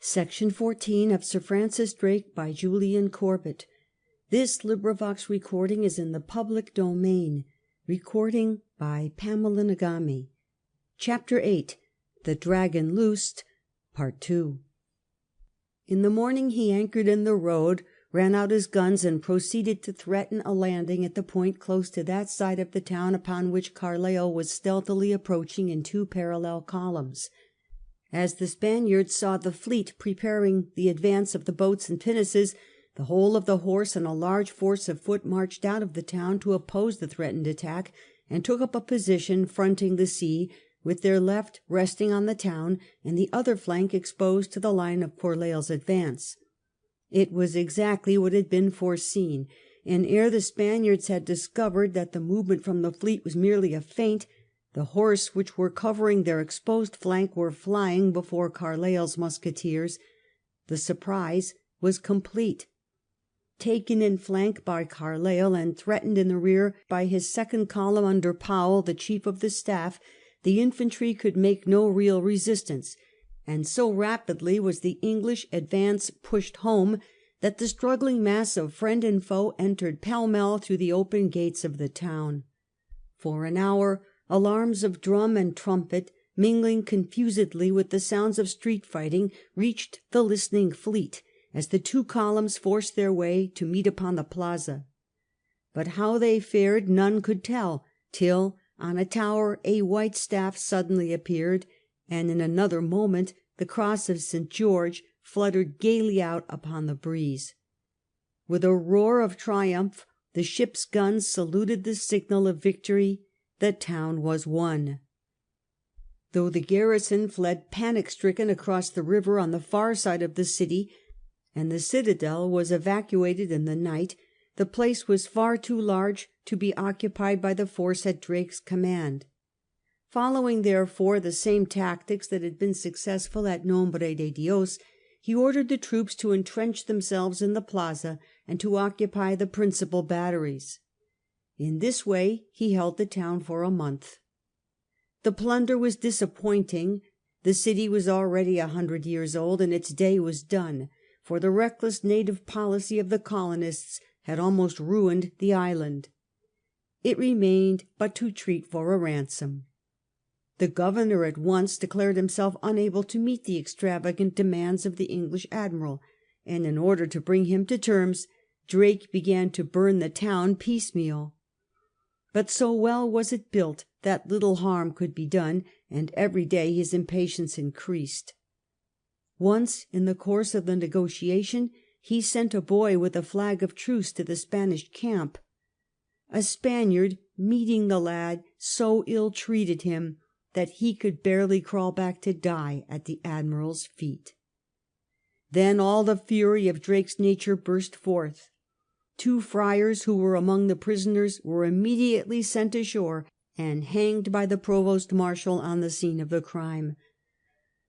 Section 14 of Sir Francis Drake by Julian Corbett. This recording is in the public domain. Recording by Pamela Nagami. Chapter 8. The Dragon Loosed. Part 2. In the morning he anchored in the road, ran out his guns, and proceeded to threaten a landing at the point close to that side of the town upon which Carleill was stealthily approaching in two parallel columns. As the Spaniards saw the fleet preparing the advance of the boats and pinnaces, the whole of the horse and a large force of foot marched out of the town to oppose the threatened attack, and took up a position fronting the sea, with their left resting on the town and the other flank exposed to the line of Carleill's advance. It was exactly what had been foreseen, and ere the Spaniards had discovered that the movement from the fleet was merely a feint, the horse which were covering their exposed flank were flying before Carleill's musketeers. The surprise was complete. Taken in flank by Carleill and threatened in the rear by his second column under Powell, the chief of the staff, the infantry could make no real resistance, and so rapidly was the English advance pushed home that the struggling mass of friend and foe entered pell-mell through the open gates of the town. For an hour alarms of drum and trumpet, mingling confusedly with the sounds of street fighting, reached the listening fleet as the two columns forced their way to meet upon the plaza. But how they fared none could tell, till on a tower a white staff suddenly appeared, and in another moment the cross of St. George fluttered gaily out upon the breeze. With a roar of triumph the ship's guns saluted the signal of victory. The town was won. Though the garrison fled panic-stricken across the river on the far side of the city, and the citadel was evacuated in the night, the place was far too large to be occupied by the force at Drake's command. Following, therefore, the same tactics that had been successful at Nombre de Dios, he ordered the troops to entrench themselves in the plaza and to occupy the principal batteries. In this way he held the town for a month. The plunder was disappointing. The city was already 100 years old, and its day was done, for the reckless native policy of the colonists had almost ruined the island. It remained but to treat for a ransom. The governor at once declared himself unable to meet the extravagant demands of the English admiral, and in order to bring him to terms, Drake began to burn the town piecemeal. But so well was it built that little harm could be done, and every day his impatience increased. Once, in the course of the negotiation, he sent a boy with a flag of truce to the Spanish camp. A Spaniard, meeting the lad, so ill-treated him that he could barely crawl back to die at the admiral's feet. Then all the fury of Drake's nature burst forth. 2 friars who were among the prisoners were immediately sent ashore and hanged by the provost marshal on the scene of the crime.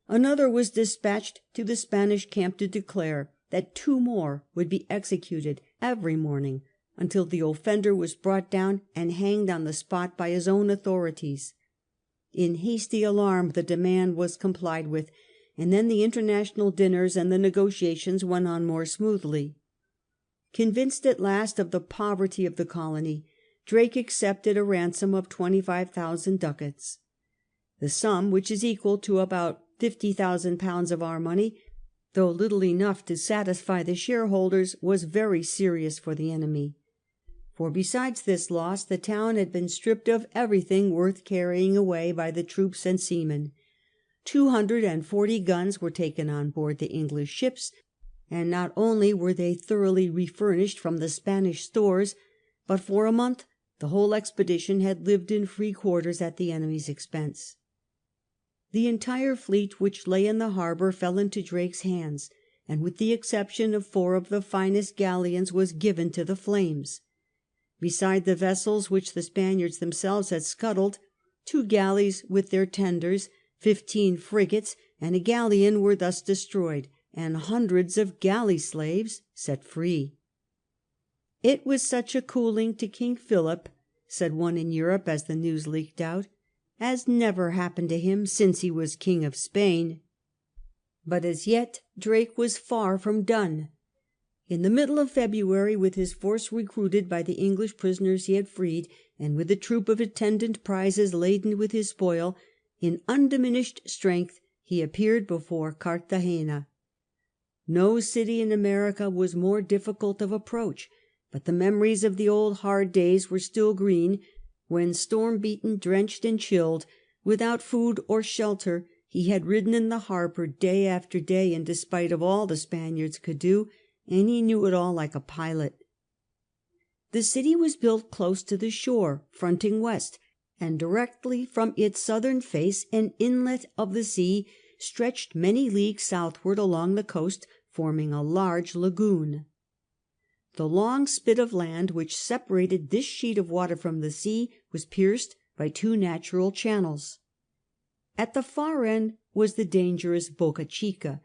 Another was dispatched to the Spanish camp to declare that 2 more would be executed every morning until the offender was brought down and hanged on the spot by his own authorities. In hasty alarm the demand was complied with, and then the international dinners and the negotiations went on more smoothly. Convinced at last of the poverty of the colony, Drake accepted a ransom of 25,000 ducats. The sum, which is equal to about £50,000 of our money, though little enough to satisfy the shareholders, was very serious for the enemy. For besides this loss, the town had been stripped of everything worth carrying away by the troops and seamen. 240 guns were taken on board the English ships, and not only were they thoroughly refurnished from the Spanish stores, but for a month the whole expedition had lived in free quarters at the enemy's expense. The entire fleet which lay in the harbour fell into Drake's hands, and with the exception of 4 of the finest galleons was given to the flames. Beside the vessels which the Spaniards themselves had scuttled, 2 galleys with their tenders, 15 frigates, and a galleon were thus destroyed, and hundreds of galley slaves set free. It was such a cooling to King Philip, said one in Europe as the news leaked out, as never happened to him since he was King of Spain. But as yet Drake was far from done. In the middle of February, with his force recruited by the English prisoners he had freed, and with a troop of attendant prizes laden with his spoil, in undiminished strength he appeared before Cartagena. No city in America was more difficult of approach, but the memories of the old hard days were still green, when, storm-beaten, drenched and chilled, without food or shelter, he had ridden in the harbour day after day, in despite of all the Spaniards could do, and he knew it all like a pilot. The city was built close to the shore, fronting west, and directly from its southern face an inlet of the sea stretched many leagues southward along the coast, forming a large lagoon. The long spit of land which separated this sheet of water from the sea was pierced by two natural channels. At the far end was the dangerous Boca Chica,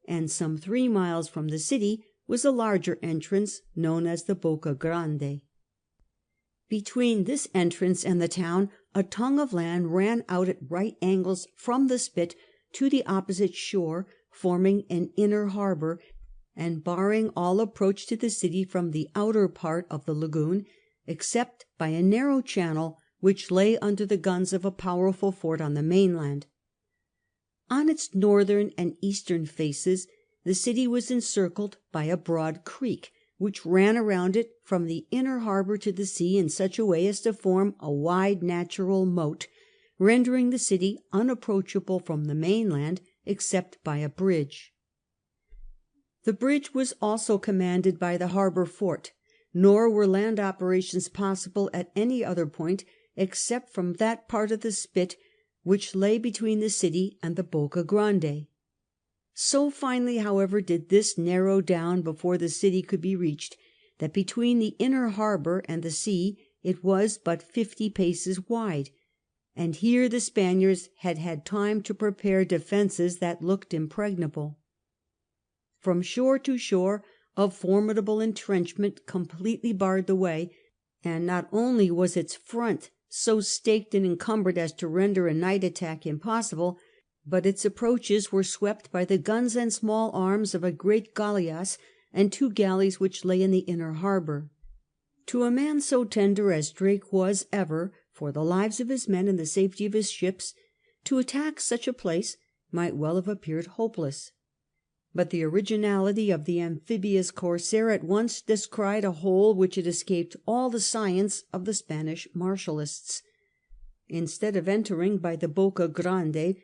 and some 3 miles from the city was a larger entrance known as the Boca Grande. Between this entrance and the town a tongue of land ran out at right angles from the spit to the opposite shore, forming an inner harbour, and barring all approach to the city from the outer part of the lagoon, except by a narrow channel which lay under the guns of a powerful fort on the mainland. On its northern and eastern faces the city was encircled by a broad creek, which ran around it from the inner harbour to the sea in such a way as to form a wide natural moat, rendering the city unapproachable from the mainland except by a bridge. The bridge was also commanded by the harbour fort, nor were land operations possible at any other point except from that part of the spit which lay between the city and the Boca Grande. So finely, however, did this narrow down before the city could be reached, that between the inner harbour and the sea it was but 50 paces wide, and here the Spaniards had had time to prepare defences that looked impregnable. From shore to shore a formidable entrenchment completely barred the way, and not only was its front so staked and encumbered as to render a night attack impossible, but its approaches were swept by the guns and small arms of a great galleass and 2 galleys which lay in the inner harbour. To a man so tender as Drake was ever for the lives of his men and the safety of his ships, to attack such a place might well have appeared hopeless. But the originality of the amphibious corsair at once descried a hole which had escaped all the science of the Spanish martialists. Instead of entering by the Boca Grande,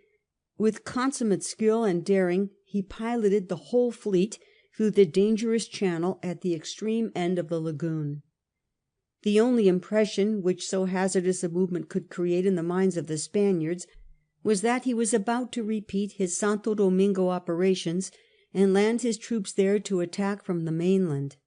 with consummate skill and daring he piloted the whole fleet through the dangerous channel at the extreme end of the lagoon. The only impression which so hazardous a movement could create in the minds of the Spaniards was that he was about to repeat his Santo Domingo operations and land his troops there to attack from the mainland.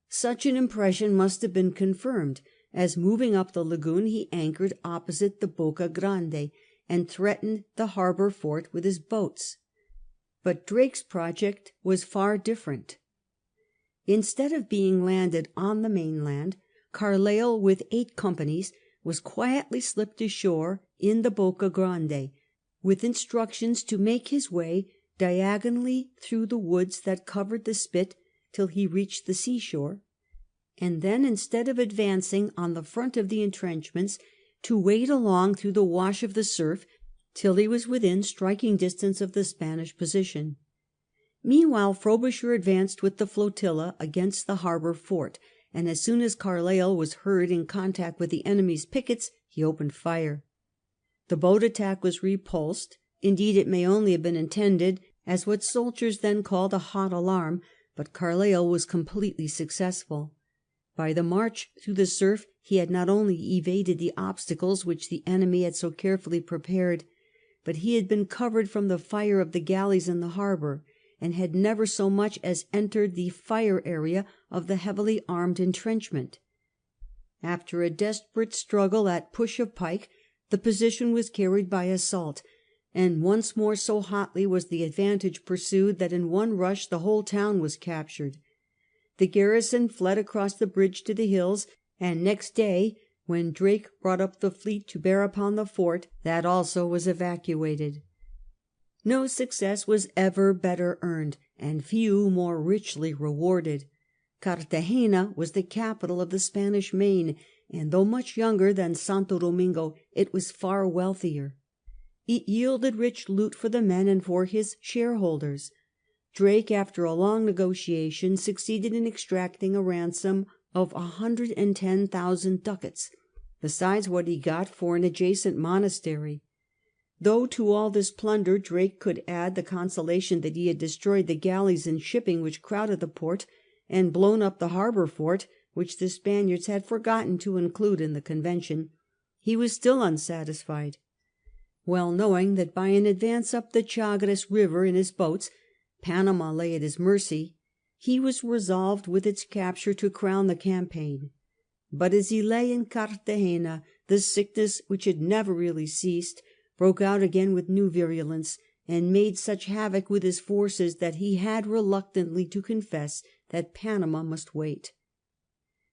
Such an impression must have been confirmed, as moving up the lagoon he anchored opposite the Boca Grande and threatened the harbour fort with his boats. But Drake's project was far different. Instead of being landed on the mainland, Carleill with 8 companies was quietly slipped ashore in the Boca Grande, with instructions to make his way diagonally through the woods that covered the spit till he reached the seashore, and then, instead of advancing on the front of the entrenchments, to wade along through the wash of the surf till he was within striking distance of the Spanish position. Meanwhile Frobisher advanced with the flotilla against the harbour fort, and as soon as Carleill was heard in contact with the enemy's pickets he opened fire. The boat attack was repulsed. Indeed, it may only have been intended as what soldiers then called a hot alarm, but Carleill was completely successful. By the march through the surf he had not only evaded the obstacles which the enemy had so carefully prepared, but he had been covered from the fire of the galleys in the harbour, and had never so much as entered the fire area of the heavily armed entrenchment. After a desperate struggle at push of pike, the position was carried by assault, and once more so hotly was the advantage pursued that in one rush the whole town was captured. The garrison fled across the bridge to the hills, and next day, when Drake brought up the fleet to bear upon the fort, that also was evacuated. No success was ever better earned, and few more richly rewarded. Cartagena was the capital of the Spanish Main, and though much younger than Santo Domingo, it was far wealthier. It yielded rich loot for the men and for his shareholders. Drake, after a long negotiation, succeeded in extracting a ransom of 110,000 ducats, besides what he got for an adjacent monastery. Though to all this plunder Drake could add the consolation that he had destroyed the galleys and shipping which crowded the port, and blown up the harbour fort, which the Spaniards had forgotten to include in the convention, he was still unsatisfied. Well knowing that by an advance up the Chagres river in his boats Panama lay at his mercy, he was resolved with its capture to crown the campaign. But as he lay in Cartagena, the sickness, which had never really ceased, broke out again with new virulence, and made such havoc with his forces that he had reluctantly to confess that Panama must wait.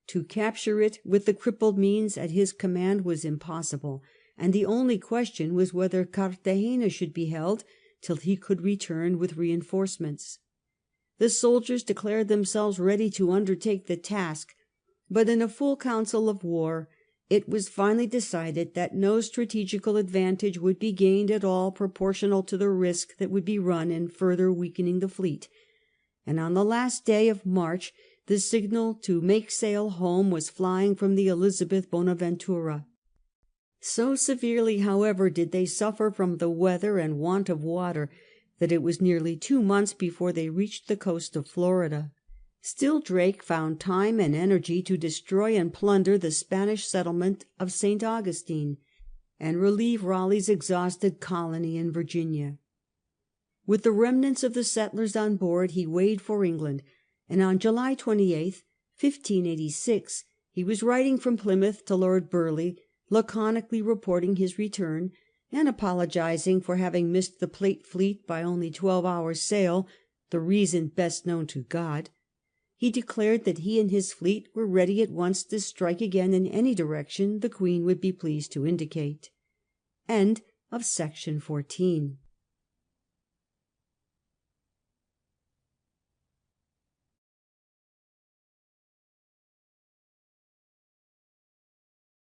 To capture it with the crippled means at his command was impossible, and the only question was whether Cartagena should be held till he could return with reinforcements. The soldiers declared themselves ready to undertake the task, but in a full council of war it was finally decided that no strategical advantage would be gained at all proportional to the risk that would be run in further weakening the fleet, and on the last day of March the signal to make sail home was flying from the Elizabeth Bonaventura. So severely, however, did they suffer from the weather and want of water that it was nearly 2 months before they reached the coast of Florida. Still Drake found time and energy to destroy and plunder the Spanish settlement of St. Augustine, and relieve Raleigh's exhausted colony in Virginia. With the remnants of the settlers on board he weighed for England, and on July 28th, 1586, he was writing from Plymouth to Lord Burleigh, laconically reporting his return, and apologising for having missed the Plate fleet by only 12 hours' sail, the reason best known to God. He declared that he and his fleet were ready at once to strike again in any direction the Queen would be pleased to indicate. End of section 14.